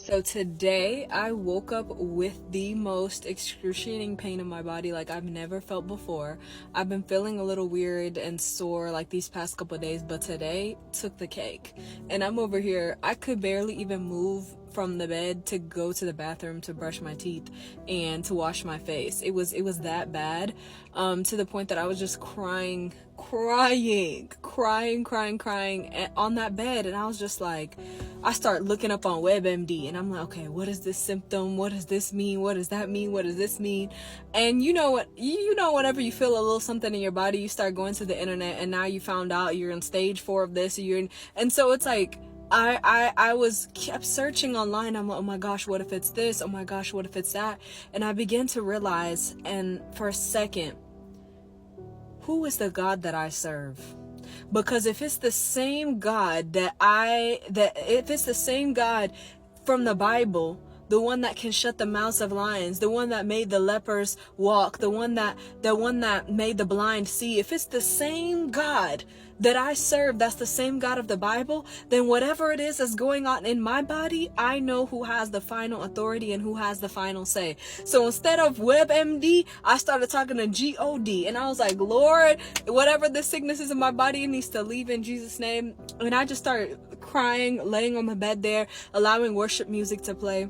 So today I woke up with the most excruciating pain in my body like I've never felt before. I've been feeling a little weird and sore like these past couple of days, but today took the cake. And I'm over here, I could barely even move from the bed to go to the bathroom to brush my teeth and to wash my face. It was that bad, to the point that I was just crying on that bed. And I was just like, I start looking up on WebMD and I'm like, okay, what is this symptom? What does this mean? What does that mean? What does this mean? And you know whenever you feel a little something in your body, you start going to the internet, and now you found out you're in stage 4 of this, and so it's like, I kept searching online. I'm like, oh my gosh, what if it's this? Oh my gosh, what if it's that? And I began to realize, and for a second, who is the God that I serve? Because if it's the same God if it's the same God from the Bible, the one that can shut the mouths of lions, the one that made the lepers walk, the one that made the blind see, if it's the same God that I serve, that's the same God of the Bible, then whatever it is that's going on in my body, I know who has the final authority and who has the final say. So instead of WebMD, I started talking to God, and I was like, Lord, whatever this sickness is in my body, it needs to leave in Jesus' name. And I just started crying, laying on the bed there, allowing worship music to play.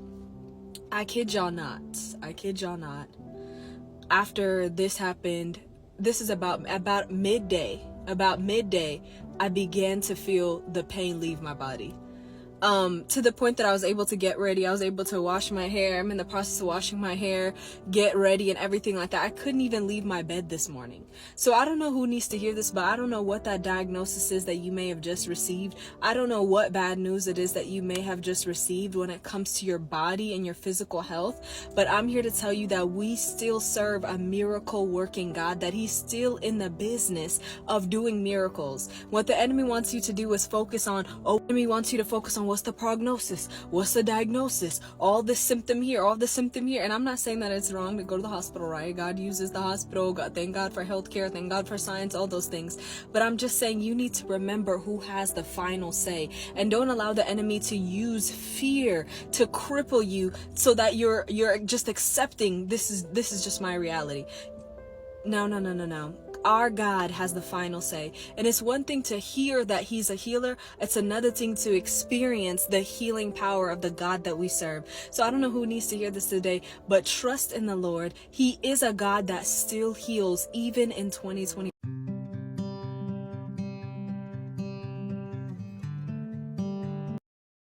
I kid y'all not. After this happened, this is about midday, I began to feel the pain leave my body. To the point that I was able to get ready. I was able to wash my hair. I'm in the process of washing my hair, get ready and everything like that. I couldn't even leave my bed this morning. So I don't know who needs to hear this, but I don't know what that diagnosis is that you may have just received. I don't know what bad news it is that you may have just received when it comes to your body and your physical health. But I'm here to tell you that we still serve a miracle working God, that he's still in the business of doing miracles. What the enemy wants you to do is focus on, the enemy wants you to focus on what's the prognosis, what's the diagnosis, all this symptom here, and I'm not saying that it's wrong to go to the hospital, right? God uses the hospital. God, thank God for healthcare, thank God for science, all those things. But I'm just saying you need to remember who has the final say, and don't allow the enemy to use fear to cripple you so that you're just accepting this is just my reality. No. Our God has the final say. And it's one thing to hear that he's a healer. It's another thing to experience the healing power of the God that we serve. So I don't know who needs to hear this today, but trust in the Lord. He is a God that still heals even in 2020.